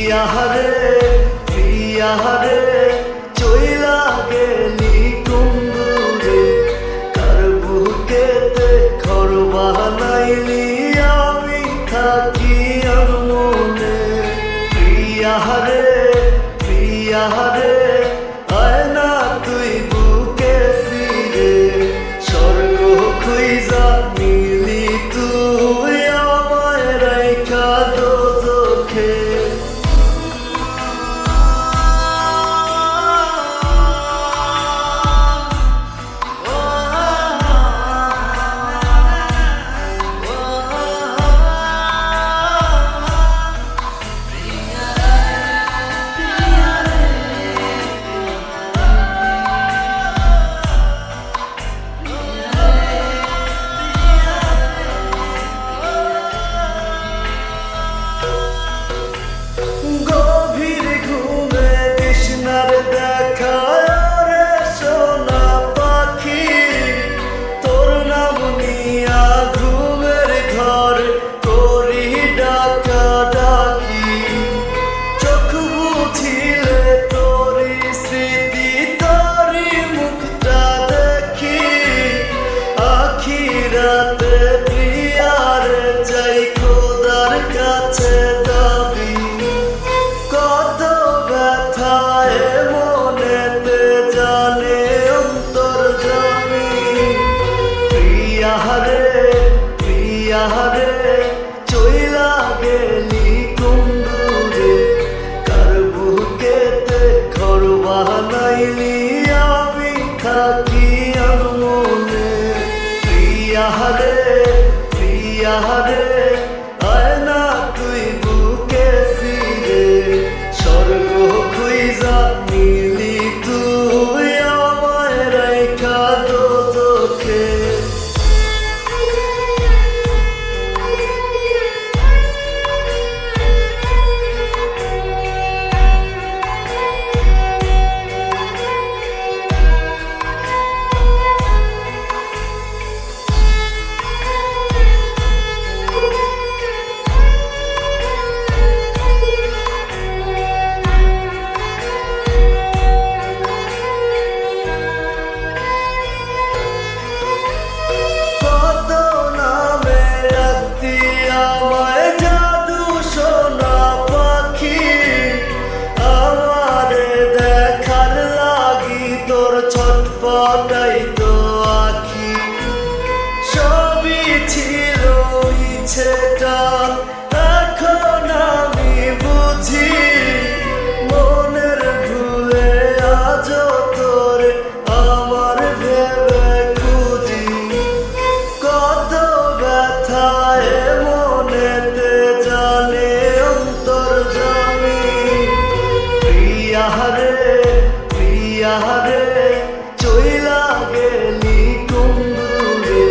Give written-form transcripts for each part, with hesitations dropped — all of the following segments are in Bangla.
প্রিয়াহারে প্রিয়াহারে চইলা গেলি কুন্দুরে কার বুকেতে ঘর বানাইলি আমি থাকি আর মনে প্রিয়াহারে প্রিয়াহারে আয় না তুই বুকে ফিরে স্বর্গ খুইজা নিলি তুই আমায় রাইখা দোজখে প্রিয়াহারে চইলা গেলি কুন্দুরে কার বুকেতে ঘর বানাইলি আমি থাকি আর মনে প্রিয়াহারে প্রিয়াহারে আয় না তুই বুকে ফিরে স্বর্গ খুইজা নিলি তুই আমায় রাইখা দোজখে ছটফটাই তো আখি সবই ছিল ইচ্ছেটা এখন আমি বুঝি মনের ভুলে আজ তোর আমার ভেবে খুঁজি কত ব্যথায় মনেতে জানে অন্তর জানি প্রিয়াহারে প্রিয়াহারে চইলা গেলি কুন্দুরে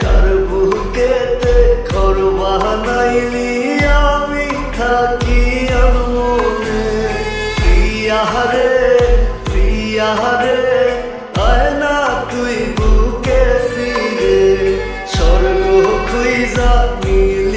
কার বুকেতে ঘর বানাইলি আমি থাকি আর মনে প্রিয়াহারে প্রিয়াহারে আয় না তুই বুকে ফিরে স্বর্গ খুইজা নিলি